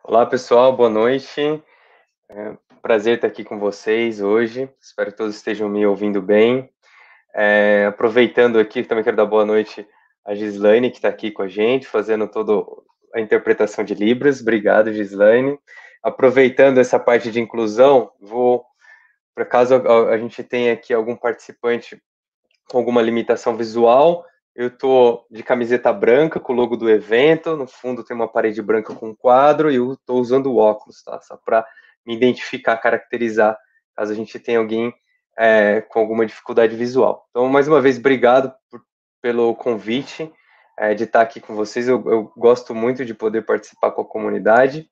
Olá, pessoal, boa noite. Prazer estar aqui com vocês hoje. Espero que todos estejam me ouvindo bem. Aproveitando aqui, também quero dar boa noite à Gislaine, que está aqui com a gente, fazendo toda a interpretação de Libras. Obrigado, Gislaine. Aproveitando essa parte de inclusão, por acaso a gente tenha aqui algum participante com alguma limitação visual, eu estou de camiseta branca com o logo do evento, no fundo tem uma parede branca com um quadro e eu estou usando óculos, tá? Só para me identificar, caracterizar, caso a gente tenha alguém com alguma dificuldade visual. Então, mais uma vez, obrigado pelo convite de estar aqui com vocês. Eu gosto muito de poder participar com a comunidade.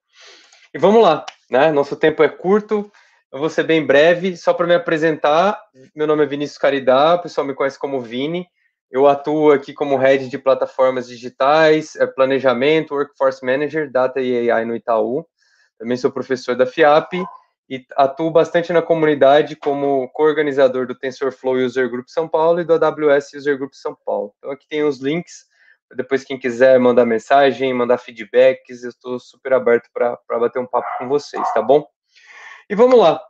E vamos lá, né? Nosso tempo é curto, eu vou ser bem breve, só para me apresentar. Meu nome é Vinícius Caridá, o pessoal me conhece como Vini. Eu atuo aqui como head de plataformas digitais, planejamento, workforce manager, data e AI no Itaú. Também sou professor da FIAP e atuo bastante na comunidade como co-organizador do TensorFlow User Group São Paulo e do AWS User Group São Paulo. Então aqui tem os links. Depois, quem quiser mandar mensagem, mandar feedbacks, eu estou super aberto para bater um papo com vocês, tá bom? E vamos lá.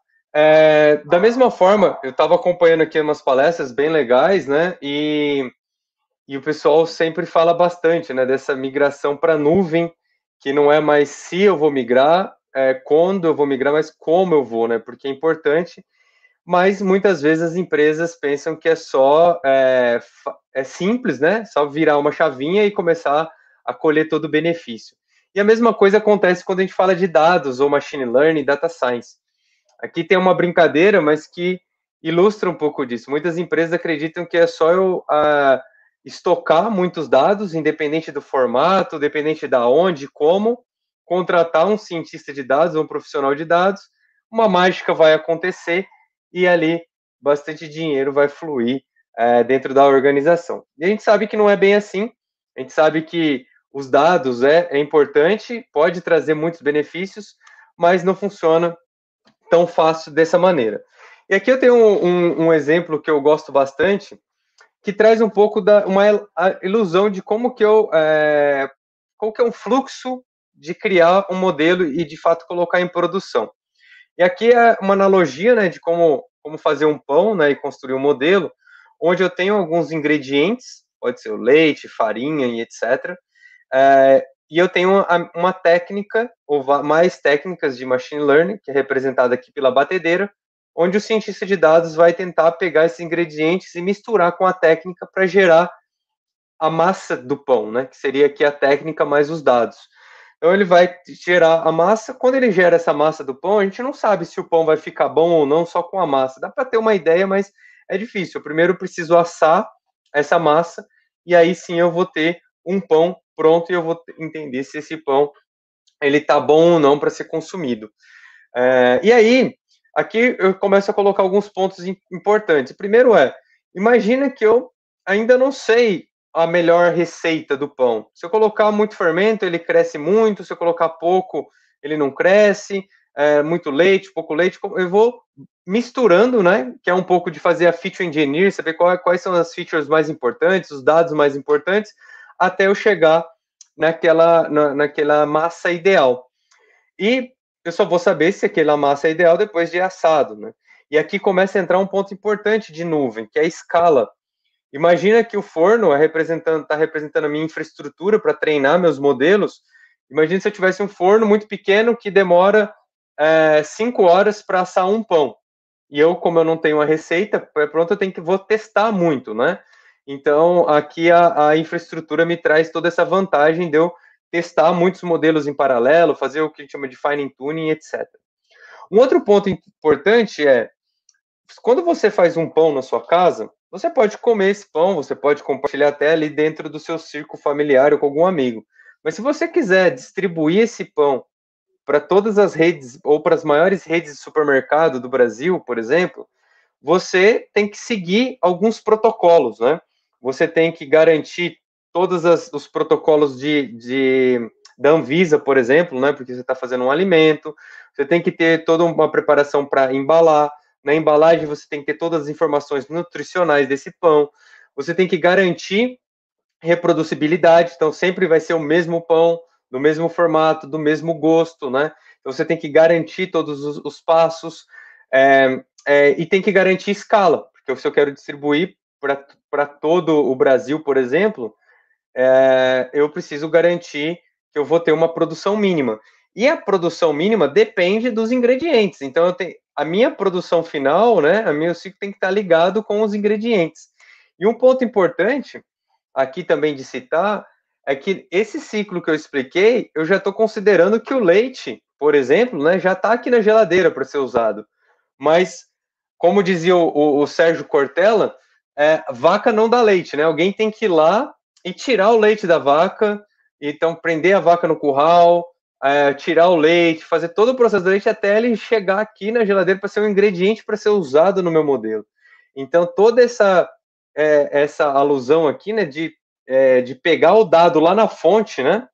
Da mesma forma, eu estava acompanhando aqui umas palestras bem legais, né? E o pessoal sempre fala bastante, né? Dessa migração para nuvem, que não é mais se eu vou migrar, quando eu vou migrar, mas como eu vou, né? Porque é importante. Mas muitas vezes as empresas pensam que é simples, né? Só virar uma chavinha e começar a colher todo o benefício. E a mesma coisa acontece quando a gente fala de dados ou machine learning, data science. Aqui tem uma brincadeira, mas que ilustra um pouco disso. Muitas empresas acreditam que é só eu estocar muitos dados, independente do formato, independente da onde, como, contratar um cientista de dados ou um profissional de dados, uma mágica vai acontecer e ali bastante dinheiro vai fluir dentro da organização. E a gente sabe que não é bem assim, a gente sabe que os dados é importante, pode trazer muitos benefícios, mas não funciona tão fácil dessa maneira. E aqui eu tenho um exemplo que eu gosto bastante, que traz um pouco uma ilusão de como que é um fluxo de criar um modelo e de fato colocar em produção. E aqui é uma analogia, né, de como fazer um pão, né, e construir um modelo, onde eu tenho alguns ingredientes, pode ser o leite, farinha e etc. E eu tenho uma técnica, ou mais técnicas de machine learning, que é representada aqui pela batedeira, onde o cientista de dados vai tentar pegar esses ingredientes e misturar com a técnica para gerar a massa do pão, né? Que seria aqui a técnica mais os dados. Então ele vai gerar a massa. Quando ele gera essa massa do pão, a gente não sabe se o pão vai ficar bom ou não só com a massa. Dá para ter uma ideia, mas é difícil. Eu primeiro preciso assar essa massa e aí sim eu vou ter um pão pronto e eu vou entender se esse pão ele tá bom ou não para ser consumido. E aí aqui eu começo a colocar alguns pontos importantes. O primeiro imagina que eu ainda não sei a melhor receita do pão. Se eu colocar muito fermento, ele cresce muito. Se eu colocar pouco, ele não cresce. Muito leite, pouco leite. Eu vou misturando, né? Que é um pouco de fazer a feature engineer, saber quais são as features mais importantes, os dados mais importantes, até eu chegar naquela massa ideal. E eu só vou saber se aquela massa é ideal depois de assado, né? E aqui começa a entrar um ponto importante de nuvem, que é a escala. Imagina que o forno está representando a minha infraestrutura para treinar meus modelos. Imagina se eu tivesse um forno muito pequeno que demora 5 horas para assar um pão. E eu, como eu não tenho a receita pronta, vou testar muito, né? Então, aqui a infraestrutura me traz toda essa vantagem de eu testar muitos modelos em paralelo, fazer o que a gente chama de fine tuning, etc. Um outro ponto importante quando você faz um pão na sua casa, você pode comer esse pão, você pode compartilhar até ali dentro do seu círculo familiar ou com algum amigo. Mas se você quiser distribuir esse pão para todas as redes ou para as maiores redes de supermercado do Brasil, por exemplo, você tem que seguir alguns protocolos, né? Você tem que garantir todos os protocolos da Anvisa, por exemplo, né? Porque você está fazendo um alimento, você tem que ter toda uma preparação para embalar. Na embalagem, você tem que ter todas as informações nutricionais desse pão. Você tem que garantir reproducibilidade, então sempre vai ser o mesmo pão do mesmo formato, do mesmo gosto, né? Então você tem que garantir todos os passos e tem que garantir escala, porque se eu quero distribuir para todo o Brasil, por exemplo, eu preciso garantir que eu vou ter uma produção mínima. E a produção mínima depende dos ingredientes. Então, a minha produção final, né, a meu ciclo tem que estar ligado com os ingredientes. E um ponto importante aqui também de citar é que esse ciclo que eu expliquei, eu já estou considerando que o leite, por exemplo, né, já está aqui na geladeira para ser usado. Mas, como dizia o Sérgio Cortella, vaca não dá leite, né? Alguém tem que ir lá e tirar o leite da vaca, então prender a vaca no curral, tirar o leite, fazer todo o processo do leite até ele chegar aqui na geladeira para ser um ingrediente para ser usado no meu modelo. Então, toda essa alusão aqui, né, de pegar o dado lá na fonte, né,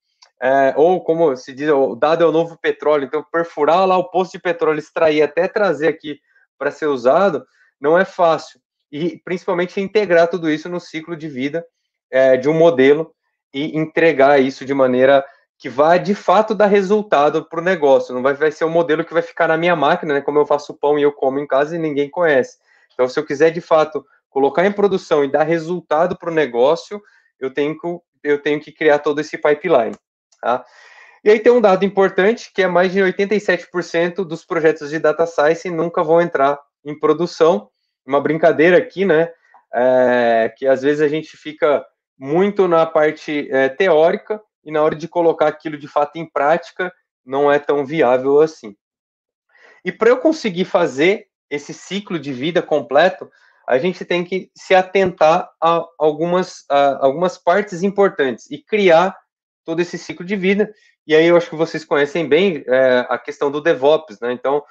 ou como se diz, o dado é o novo petróleo, então perfurar lá o poço de petróleo, extrair até trazer aqui para ser usado, não é fácil. E principalmente integrar tudo isso no ciclo de vida de um modelo e entregar isso de maneira que vai de fato dar resultado para o negócio. Não vai ser um modelo que vai ficar na minha máquina, né, como eu faço pão e eu como em casa e ninguém conhece. Então, se eu quiser de fato colocar em produção e dar resultado para o negócio, eu tenho que criar todo esse pipeline. Tá? E aí tem um dado importante, que é mais de 87% dos projetos de data science nunca vão entrar em produção. Uma brincadeira aqui, né? Que às vezes a gente fica muito na parte teórica e na hora de colocar aquilo de fato em prática não é tão viável assim. E para eu conseguir fazer esse ciclo de vida completo, a gente tem que se atentar a algumas partes importantes e criar todo esse ciclo de vida. E aí eu acho que vocês conhecem bem a questão do DevOps, né? Então,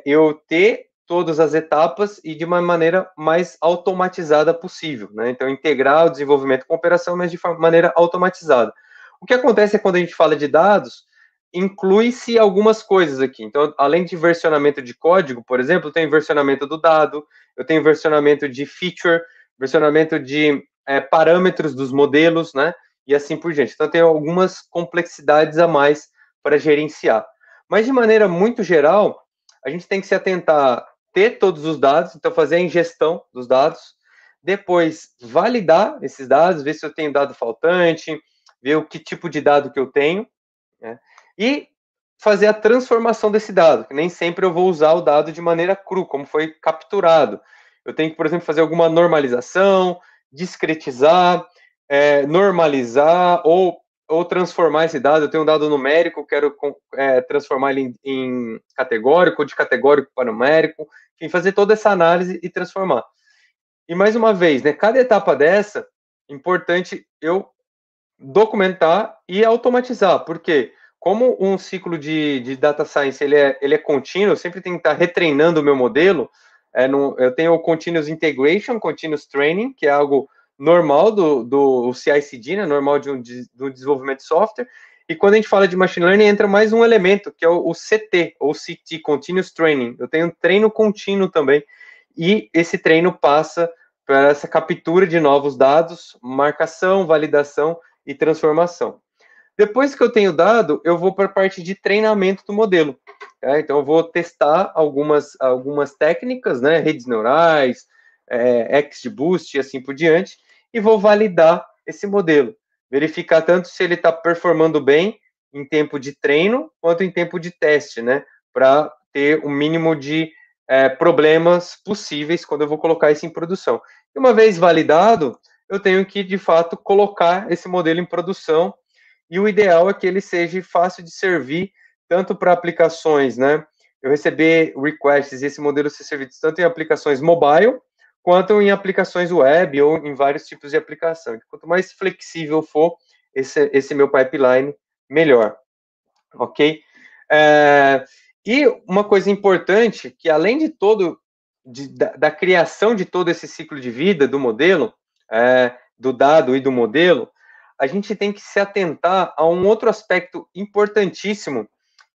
eu ter todas as etapas e de uma maneira mais automatizada possível, né? Então, integrar o desenvolvimento com a operação, mas de maneira automatizada. O que acontece é quando a gente fala de dados, inclui-se algumas coisas aqui. Então, além de versionamento de código, por exemplo, tem versionamento do dado, eu tenho versionamento de feature, versionamento de parâmetros dos modelos, né? E assim por diante. Então, tem algumas complexidades a mais para gerenciar. Mas, de maneira muito geral, a gente tem que se atentar a ter todos os dados, então fazer a ingestão dos dados, depois validar esses dados, ver se eu tenho dado faltante, ver o que tipo de dado que eu tenho, né? E fazer a transformação desse dado, que nem sempre eu vou usar o dado de maneira cru, como foi capturado. Eu tenho que, por exemplo, fazer alguma normalização, discretizar, normalizar ou transformar esse dado. Eu tenho um dado numérico, quero transformar ele em categórico, ou de categórico para numérico, enfim, fazer toda essa análise e transformar. E mais uma vez, né, cada etapa dessa, importante eu documentar e automatizar, porque como um ciclo de data science ele é contínuo, eu sempre tenho que estar retreinando o meu modelo. Eu tenho o Continuous Integration, Continuous Training, que é algo normal do CI/CD, né, normal do desenvolvimento de software. E quando a gente fala de Machine Learning, entra mais um elemento, que é o CT, ou CT, Continuous Training. Eu tenho um treino contínuo também, e esse treino passa para essa captura de novos dados, marcação, validação e transformação. Depois que eu tenho dado, eu vou para a parte de treinamento do modelo. Então, eu vou testar algumas técnicas, né, redes neurais, XGBoost e assim por diante, e vou validar esse modelo. Verificar tanto se ele está performando bem em tempo de treino, quanto em tempo de teste, né, para ter o mínimo de problemas possíveis quando eu vou colocar isso em produção. E uma vez validado, eu tenho que, de fato, colocar esse modelo em produção, e o ideal é que ele seja fácil de servir, tanto para aplicações, né? Eu receber requests e esse modelo ser servido tanto em aplicações mobile, quanto em aplicações web ou em vários tipos de aplicação. Quanto mais flexível for esse meu pipeline, melhor. Ok? E uma coisa importante, que além de da criação de todo esse ciclo de vida do modelo, do dado e do modelo, a gente tem que se atentar a um outro aspecto importantíssimo,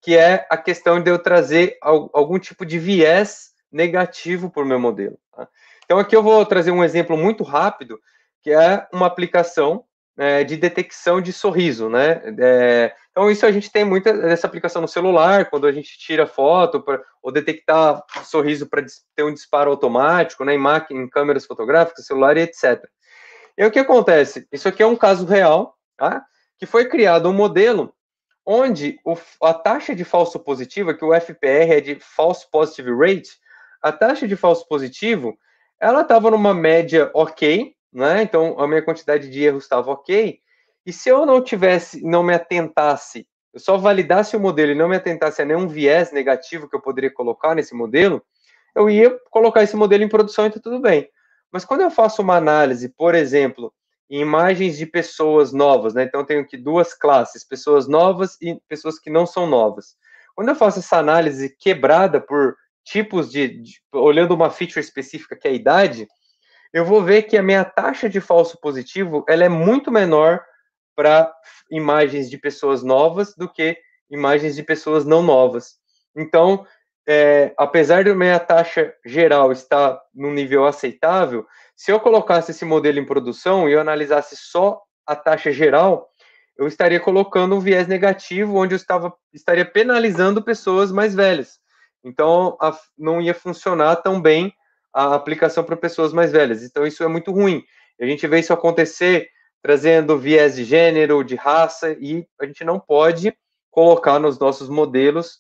que é a questão de eu trazer algum tipo de viés negativo para o meu modelo. Tá? Então, aqui eu vou trazer um exemplo muito rápido, que é uma aplicação, de detecção de sorriso, né? Então, isso a gente tem muita dessa aplicação no celular, quando a gente tira foto, ou detectar sorriso para ter um disparo automático, né? Em câmeras fotográficas, celular e etc. E aí, o que acontece? Isso aqui é um caso real, tá? Que foi criado um modelo onde a taxa de falso positivo, que o FPR é de False Positive Rate, a taxa de falso positivo, ela estava numa média ok, né? Então a minha quantidade de erros estava ok. E se eu não me atentasse, eu só validasse o modelo e não me atentasse a nenhum viés negativo que eu poderia colocar nesse modelo, eu ia colocar esse modelo em produção e tá tudo bem. Mas quando eu faço uma análise, por exemplo, em imagens de pessoas novas, né? Então eu tenho aqui duas classes, pessoas novas e pessoas que não são novas. Quando eu faço essa análise quebrada por tipos olhando uma feature específica que é a idade, eu vou ver que a minha taxa de falso positivo ela é muito menor para imagens de pessoas novas do que imagens de pessoas não novas. Então, apesar de minha taxa geral estar num nível aceitável, se eu colocasse esse modelo em produção e eu analisasse só a taxa geral, eu estaria colocando um viés negativo, onde eu estaria penalizando pessoas mais velhas. Então, não ia funcionar tão bem a aplicação para pessoas mais velhas. Então, isso é muito ruim. A gente vê isso acontecer trazendo viés de gênero, de raça, e a gente não pode colocar nos nossos modelos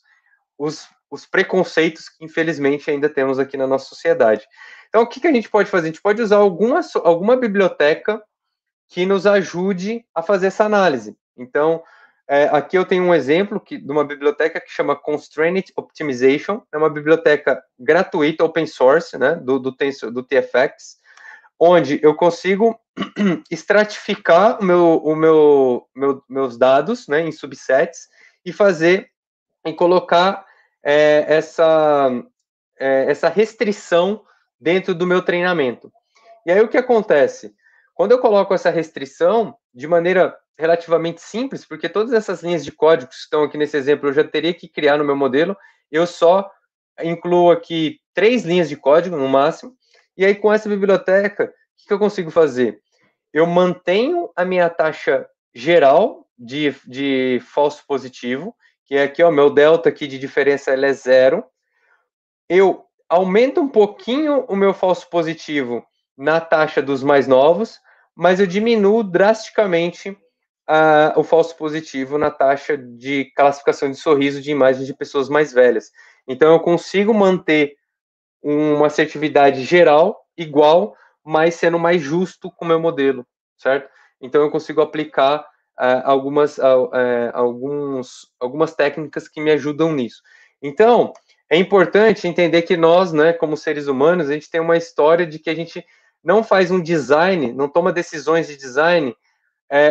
os preconceitos que, infelizmente, ainda temos aqui na nossa sociedade. Então, o que a gente pode fazer? A gente pode usar alguma biblioteca que nos ajude a fazer essa análise. Então, aqui eu tenho um exemplo de uma biblioteca que chama Constraint Optimization, é uma biblioteca gratuita, open source, né, do TFX, onde eu consigo estratificar meus dados, né, em subsets e colocar essa restrição dentro do meu treinamento. E aí o que acontece? Quando eu coloco essa restrição de maneira relativamente simples, porque todas essas linhas de código que estão aqui nesse exemplo eu já teria que criar no meu modelo, eu só incluo aqui 3 linhas de código no máximo, e aí com essa biblioteca, o que eu consigo fazer? Eu mantenho a minha taxa geral de falso positivo, que é aqui, ó, meu delta aqui de diferença ele é 0. Eu aumento um pouquinho o meu falso positivo na taxa dos mais novos, mas eu diminuo drasticamente o falso positivo na taxa de classificação de sorriso de imagens de pessoas mais velhas. Então, eu consigo manter uma assertividade geral igual, mas sendo mais justo com o meu modelo, certo? Então, eu consigo aplicar algumas técnicas que me ajudam nisso. Então, é importante entender que nós, né, como seres humanos, a gente tem uma história de que a gente não faz um design, não toma decisões de design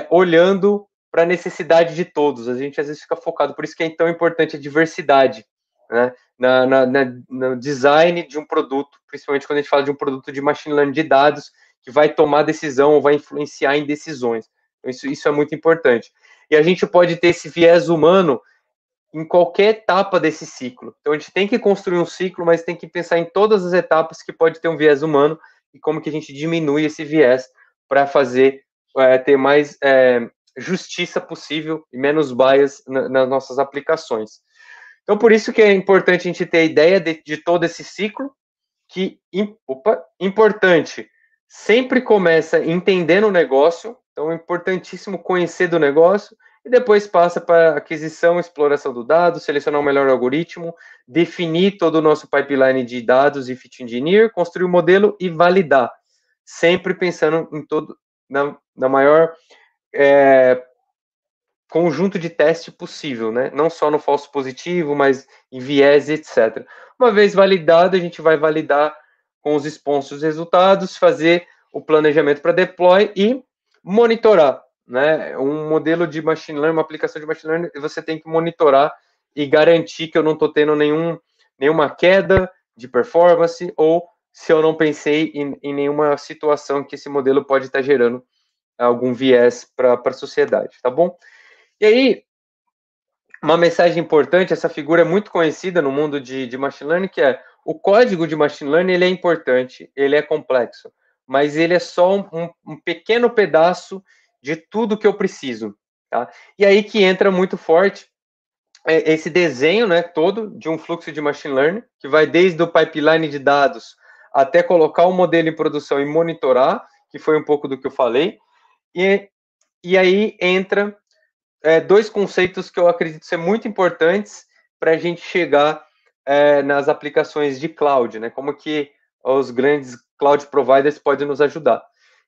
olhando para a necessidade de todos. A gente às vezes fica focado, por isso que é tão importante a diversidade, né? No design de um produto, principalmente quando a gente fala de um produto de machine learning de dados, que vai tomar decisão ou vai influenciar em decisões. Então, isso é muito importante. E a gente pode ter esse viés humano em qualquer etapa desse ciclo. Então, a gente tem que construir um ciclo, mas tem que pensar em todas as etapas que pode ter um viés humano e como que a gente diminui esse viés para fazer ter mais justiça possível e menos bias nas nossas aplicações. Então, por isso que é importante a gente ter a ideia de todo esse ciclo, que, importante, sempre começa entendendo o negócio, então é importantíssimo conhecer do negócio, e depois passa para aquisição, exploração do dado, selecionar o melhor algoritmo, definir todo o nosso pipeline de dados e fit engineer, construir o modelo e validar, sempre pensando em na maior conjunto de teste possível, né? Não só no falso positivo, mas em viés, etc. Uma vez validado, a gente vai validar com os sponsors resultados, fazer o planejamento para deploy e monitorar, né? Um modelo de machine learning, uma aplicação de machine learning, você tem que monitorar e garantir que eu não estou tendo nenhuma queda de performance ou se eu não pensei em nenhuma situação que esse modelo pode estar gerando algum viés para a sociedade, tá bom? E aí, uma mensagem importante, essa figura é muito conhecida no mundo de machine learning, que é o código de machine learning, ele é importante, ele é complexo, mas ele é só um pequeno pedaço de tudo que eu preciso. Tá? E aí que entra muito forte esse desenho, né, todo de um fluxo de machine learning, que vai desde o pipeline de dados até colocar o modelo em produção e monitorar, que foi um pouco do que eu falei. E aí entra dois conceitos que eu acredito ser muito importantes para a gente chegar nas aplicações de cloud, né? Como que os grandes cloud providers podem nos ajudar.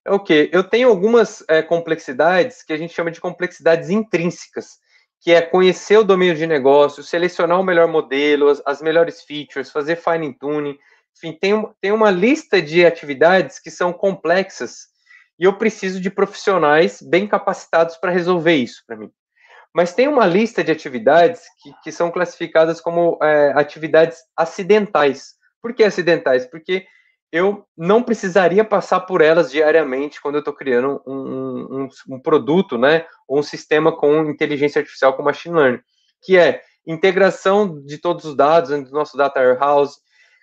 É o quê? Eu tenho algumas complexidades que a gente chama de complexidades intrínsecas, que é conhecer o domínio de negócio, selecionar o melhor modelo, as melhores features, fazer fine tuning. Enfim, tem uma lista de atividades que são complexas e eu preciso de profissionais bem capacitados para resolver isso para mim. Mas tem uma lista de atividades que são classificadas como atividades acidentais. Por que acidentais? Porque eu não precisaria passar por elas diariamente quando eu estou criando um produto, né, ou um sistema com inteligência artificial, com machine learning, que é integração de todos os dados do nosso data warehouse,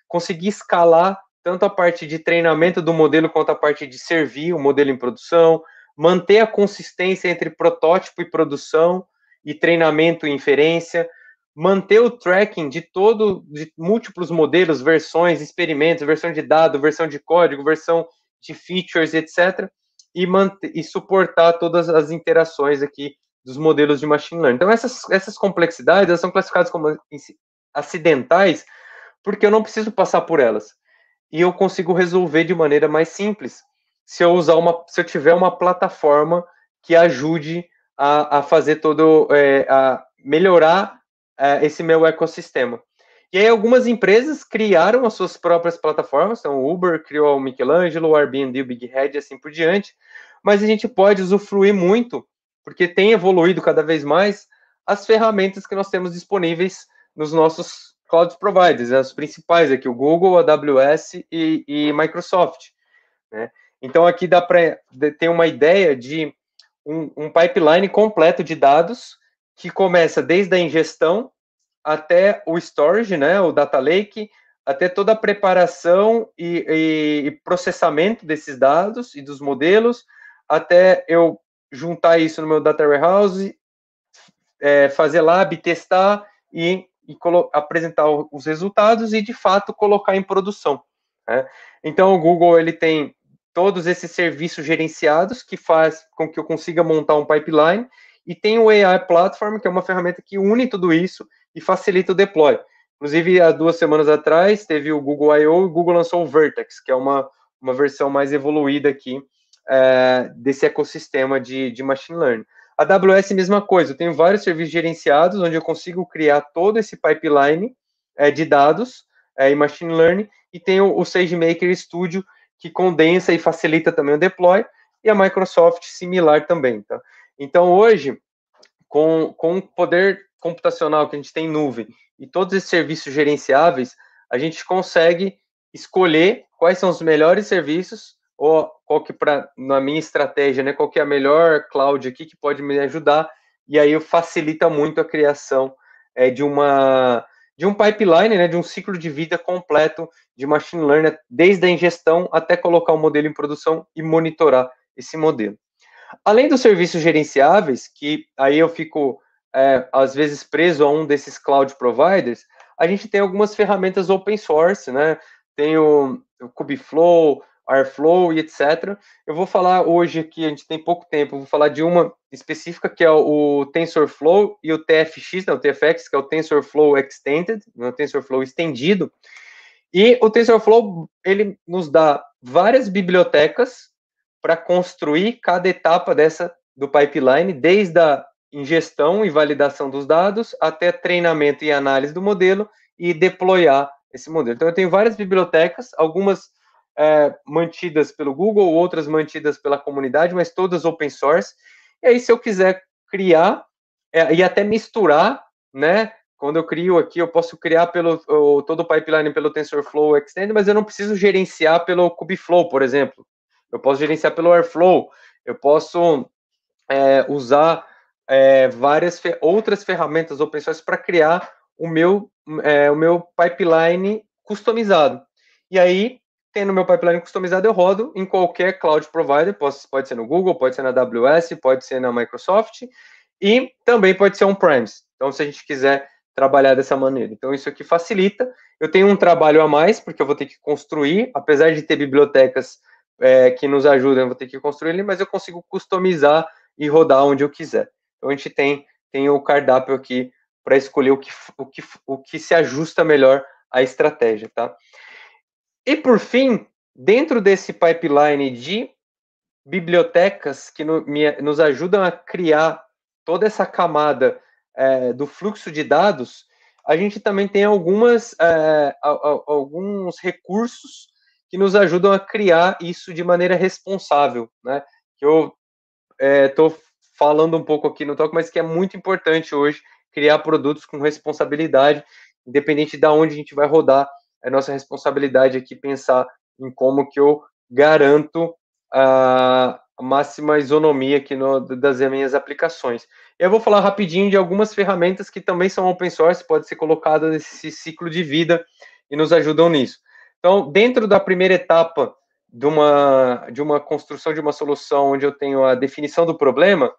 conseguir escalar tanto a parte de treinamento do modelo quanto a parte de servir o modelo em produção, manter a consistência entre protótipo e produção, e treinamento e inferência, manter o tracking de múltiplos modelos, versões, experimentos, versão de dado, versão de código, versão de features, etc., e suportar todas as interações aqui dos modelos de machine learning. Então, essas complexidades elas são classificadas como acidentais porque eu não preciso passar por elas. E eu consigo resolver de maneira mais simples se eu tiver uma plataforma que ajude a fazer a melhorar esse meu ecossistema. E aí algumas empresas criaram as suas próprias plataformas, então o Uber criou o Michelangelo, o Airbnb, o Big Head e assim por diante, mas a gente pode usufruir muito, porque tem evoluído cada vez mais as ferramentas que nós temos disponíveis nos nossos cloud providers, as principais aqui, o Google, a AWS e Microsoft, né? Então aqui dá para ter uma ideia de um pipeline completo de dados que começa desde a ingestão até o storage, né, o data lake, até toda a preparação e processamento desses dados e dos modelos, até eu juntar isso no meu data warehouse, fazer lab, testar e apresentar os resultados e, de fato, colocar em produção. Né? Então, o Google ele tem todos esses serviços gerenciados que faz com que eu consiga montar um pipeline e tem o AI Platform, que é uma ferramenta que une tudo isso e facilita o deploy. Inclusive, há 2 semanas atrás, teve o Google I.O. e o Google lançou o Vertex, que é uma versão mais evoluída aqui desse ecossistema de machine learning. A AWS, mesma coisa, eu tenho vários serviços gerenciados, onde eu consigo criar todo esse pipeline de dados em machine learning, e tenho o SageMaker Studio, que condensa e facilita também o deploy, e a Microsoft similar também. Tá? Então, hoje, com o poder computacional que a gente tem em nuvem e todos esses serviços gerenciáveis, a gente consegue escolher quais são os melhores serviços, ou qual que, na minha estratégia, né, qual que é a melhor cloud aqui que pode me ajudar, e aí facilita muito a criação de um pipeline, né, de um ciclo de vida completo de machine learning, desde a ingestão até colocar o modelo em produção e monitorar esse modelo. Além dos serviços gerenciáveis, que aí eu fico, às vezes, preso a um desses cloud providers, a gente tem algumas ferramentas open source, né? Tem o Kubeflow, Airflow e etc. Eu vou falar hoje aqui, a gente tem pouco tempo, vou falar de uma específica, que é o TensorFlow e o TFX, né, o TFX, que é o TensorFlow Extended, o TensorFlow estendido. E o TensorFlow, ele nos dá várias bibliotecas para construir cada etapa do pipeline, desde a ingestão e validação dos dados até treinamento e análise do modelo e deployar esse modelo. Então, eu tenho várias bibliotecas, algumas mantidas pelo Google, outras mantidas pela comunidade, mas todas open source. E aí, se eu quiser criar e até misturar, né? Quando eu crio aqui, eu posso criar todo o pipeline pelo TensorFlow Extend, mas eu não preciso gerenciar pelo Kubeflow, por exemplo. Eu posso gerenciar pelo Airflow, eu posso usar várias outras ferramentas open source para criar o meu pipeline customizado. E aí tendo meu pipeline customizado, eu rodo em qualquer cloud provider, pode ser no Google, pode ser na AWS, pode ser na Microsoft, e também pode ser on-premise. Então, se a gente quiser trabalhar dessa maneira. Então, isso aqui facilita. Eu tenho um trabalho a mais, porque eu vou ter que construir, apesar de ter bibliotecas que nos ajudam, eu vou ter que construir ele, mas eu consigo customizar e rodar onde eu quiser. Então, a gente tem o cardápio aqui para escolher o que se ajusta melhor à estratégia, tá? E, por fim, dentro desse pipeline de bibliotecas que nos ajudam a criar toda essa camada do fluxo de dados, a gente também tem alguns recursos que nos ajudam a criar isso de maneira responsável, né? Que eu estou falando um pouco aqui no talk, mas que é muito importante hoje criar produtos com responsabilidade, independente de onde a gente vai rodar. É nossa responsabilidade aqui pensar em como que eu garanto a máxima isonomia aqui das minhas aplicações. Eu vou falar rapidinho de algumas ferramentas que também são open source, pode ser colocada nesse ciclo de vida e nos ajudam nisso. Então, dentro da primeira etapa de uma construção de uma solução onde eu tenho a definição do problema,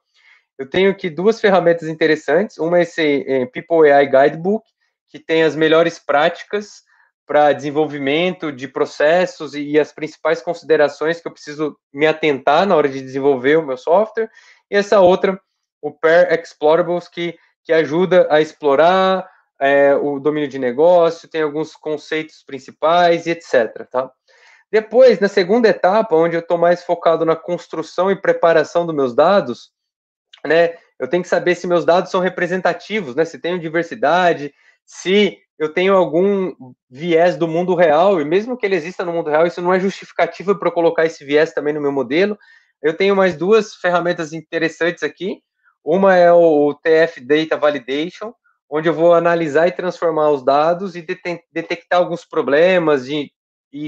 eu tenho aqui duas ferramentas interessantes. Uma é esse People AI Guidebook, que tem as melhores práticas para desenvolvimento de processos e as principais considerações que eu preciso me atentar na hora de desenvolver o meu software. E essa outra, o Pair Explorables, que ajuda a explorar o domínio de negócio, tem alguns conceitos principais e etc. Tá? Depois, na segunda etapa, onde eu estou mais focado na construção e preparação dos meus dados, né, eu tenho que saber se meus dados são representativos, né, se tenho diversidade, se eu tenho algum viés do mundo real, e mesmo que ele exista no mundo real, isso não é justificativa para eu colocar esse viés também no meu modelo. Eu tenho mais duas ferramentas interessantes aqui. Uma é o TF Data Validation, onde eu vou analisar e transformar os dados e detectar alguns problemas e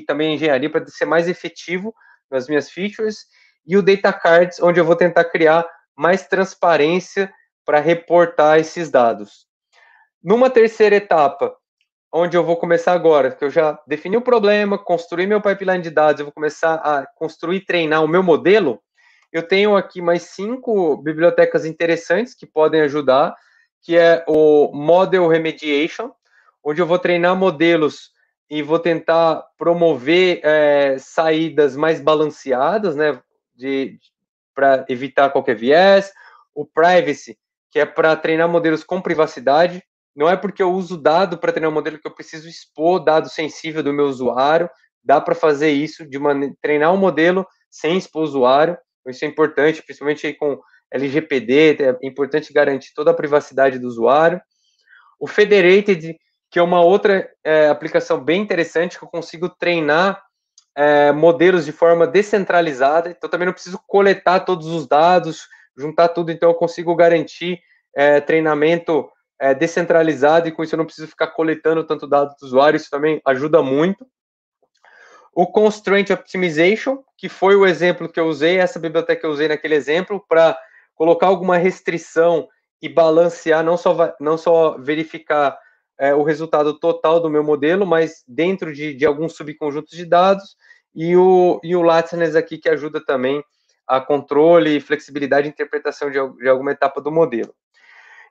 também engenharia para ser mais efetivo nas minhas features. E o Data Cards, onde eu vou tentar criar mais transparência para reportar esses dados. Numa terceira etapa, onde eu vou começar agora, que eu já defini o problema, construí meu pipeline de dados, eu vou começar a construir e treinar o meu modelo, eu tenho aqui mais 5 bibliotecas interessantes que podem ajudar, que é o Model Remediation, onde eu vou treinar modelos e vou tentar promover saídas mais balanceadas, né, para evitar qualquer viés. O Privacy, que é para treinar modelos com privacidade. Não é porque eu uso dado para treinar um modelo que eu preciso expor dado sensível do meu usuário. Dá para fazer isso, treinar um modelo sem expor o usuário. Isso é importante, principalmente aí com LGPD, é importante garantir toda a privacidade do usuário. O Federated, que é uma outra aplicação bem interessante, que eu consigo treinar modelos de forma descentralizada, então também não preciso coletar todos os dados, juntar tudo, então eu consigo garantir treinamento descentralizado e com isso eu não preciso ficar coletando tanto dado do usuário, isso também ajuda muito. O Constraint Optimization, que foi o exemplo que eu usei, essa biblioteca que eu usei naquele exemplo, para colocar alguma restrição e balancear, não só verificar o resultado total do meu modelo, mas dentro de alguns subconjuntos de dados, e o Lateness aqui, que ajuda também a controle, flexibilidade e interpretação de alguma etapa do modelo.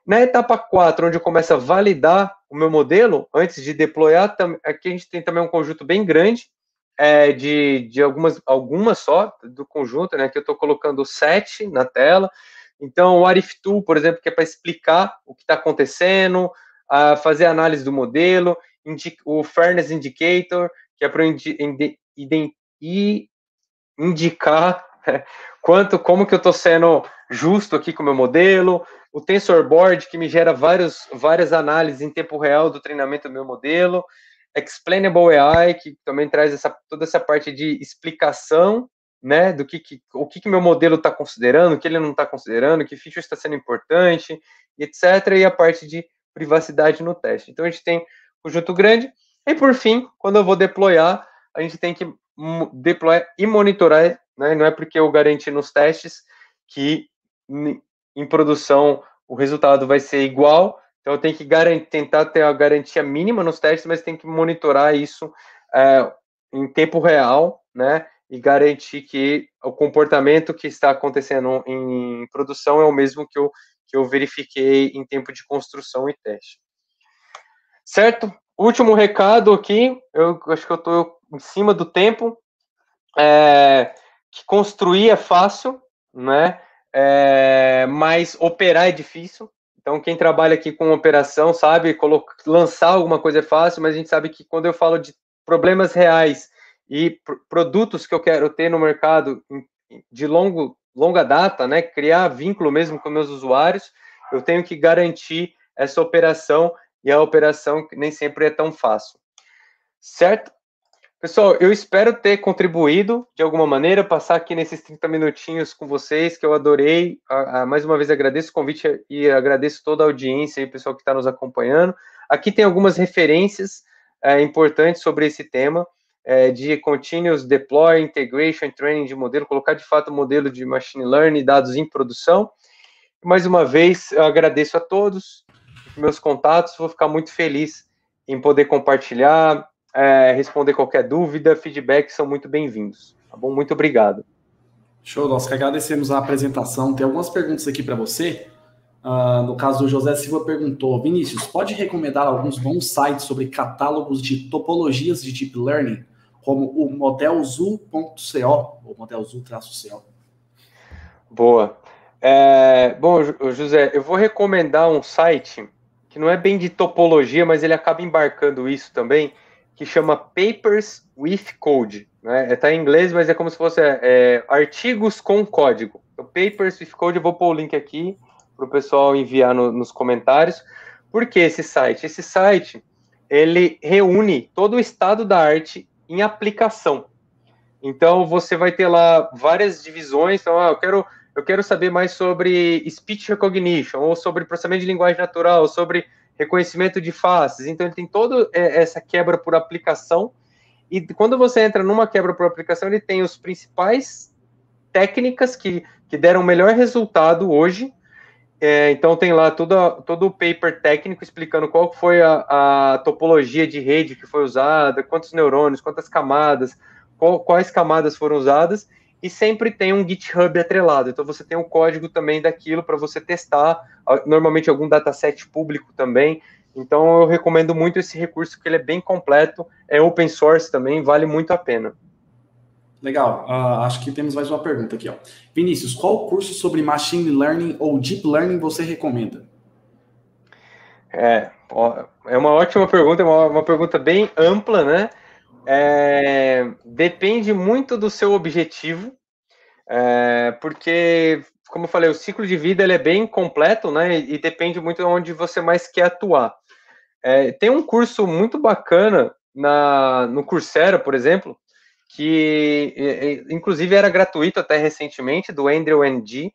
Na etapa 4, onde eu começo a validar o meu modelo, antes de deployar, aqui a gente tem também um conjunto bem grande, de algumas só do conjunto, né? Que eu estou colocando 7 na tela. Então, o Arif Tool, por exemplo, que é para explicar o que está acontecendo, fazer análise do modelo, o Fairness Indicator, que é para indicar como que eu estou sendo justo aqui com o meu modelo, o TensorBoard, que me gera várias análises em tempo real do treinamento do meu modelo, Explainable AI, que também traz toda essa parte de explicação, né, do o que meu modelo está considerando, o que ele não está considerando, que feature está sendo importante, etc. E a parte de privacidade no teste. Então, a gente tem um conjunto grande. E, por fim, quando eu vou deployar, a gente tem que deployar e monitorar, né, não é porque eu garanti nos testes que em produção o resultado vai ser igual. Então, eu tenho que tentar ter a garantia mínima nos testes, mas tem que monitorar isso em tempo real, né? E garantir que o comportamento que está acontecendo em produção é o mesmo que eu verifiquei em tempo de construção e teste. Certo? Último recado aqui, eu acho que eu estou em cima do tempo, que construir é fácil, né? Mas operar é difícil. Então, quem trabalha aqui com operação sabe, lançar alguma coisa é fácil, mas a gente sabe que quando eu falo de problemas reais e produtos que eu quero ter no mercado de longa data, né, criar vínculo mesmo com meus usuários, eu tenho que garantir essa operação, e a operação nem sempre é tão fácil. Certo? Pessoal, eu espero ter contribuído de alguma maneira, passar aqui nesses 30 minutinhos com vocês, que eu adorei. Mais uma vez agradeço o convite e agradeço toda a audiência e o pessoal que está nos acompanhando. Aqui tem algumas referências importantes sobre esse tema, de Continuous Deploy, Integration e Training de modelo, colocar de fato o modelo de Machine Learning e dados em produção. Mais uma vez, eu agradeço a todos, meus contatos, vou ficar muito feliz em poder compartilhar, responder qualquer dúvida, feedback são muito bem-vindos. Tá bom? Muito obrigado. Show, nós que agradecemos a apresentação. Tem algumas perguntas aqui para você. No caso do José Silva perguntou: Vinícius, pode recomendar alguns bons sites sobre catálogos de topologias de Deep Learning, como o modelzoo.co ou modelzoo-co? Boa. Bom, José, eu vou recomendar um site que não é bem de topologia, mas ele acaba embarcando isso também, que chama Papers with Code. Né? Tá em inglês, mas é como se fosse artigos com código. Então, Papers with Code, eu vou pôr o link aqui para o pessoal enviar nos comentários. Por que esse site? Esse site, ele reúne todo o estado da arte em aplicação. Então, você vai ter lá várias divisões. Então, eu quero saber mais sobre speech recognition, ou sobre processamento de linguagem natural, ou sobre reconhecimento de faces. Então, ele tem toda essa quebra por aplicação. E quando você entra numa quebra por aplicação, ele tem os principais técnicas que deram o melhor resultado hoje. Então, tem lá todo o paper técnico explicando qual foi a topologia de rede que foi usada, quantos neurônios, quantas camadas, quais camadas foram usadas, e sempre tem um GitHub atrelado. Então, você tem um código também daquilo para você testar, normalmente algum dataset público também. Então, eu recomendo muito esse recurso, porque ele é bem completo, é open source também, vale muito a pena. Legal, acho que temos mais uma pergunta aqui. Ó. Vinícius, qual curso sobre Machine Learning ou Deep Learning você recomenda? É uma ótima pergunta, uma pergunta bem ampla, né? Depende muito do seu objetivo, porque, como eu falei, o ciclo de vida ele é bem completo, né? E depende muito de onde você mais quer atuar. Tem um curso muito bacana no Coursera, por exemplo, que inclusive era gratuito até recentemente, do Andrew Ng,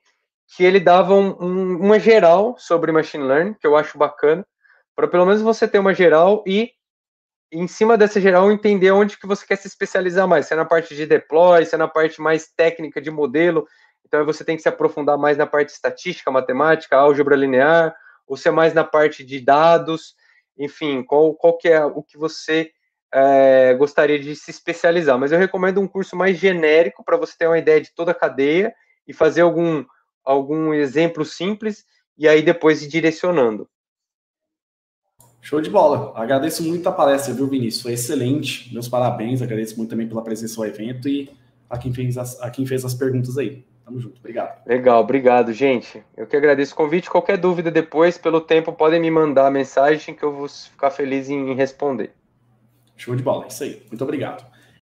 que ele dava uma geral sobre Machine Learning, que eu acho bacana, para pelo menos você ter uma geral e em cima dessa geral entender onde que você quer se especializar mais, se é na parte de deploy, se é na parte mais técnica de modelo, então você tem que se aprofundar mais na parte de estatística, matemática, álgebra linear, ou se é mais na parte de dados, enfim, qual que é o que você gostaria de se especializar. Mas eu recomendo um curso mais genérico para você ter uma ideia de toda a cadeia e fazer algum exemplo simples e aí depois ir direcionando. Show de bola. Agradeço muito a palestra, viu, Vinícius? Foi excelente. Meus parabéns. Agradeço muito também pela presença ao evento e a quem fez as perguntas aí. Tamo junto. Obrigado. Legal, obrigado, gente. Eu que agradeço o convite. Qualquer dúvida depois, pelo tempo, podem me mandar mensagem que eu vou ficar feliz em responder. Show de bola. Isso aí. Muito obrigado.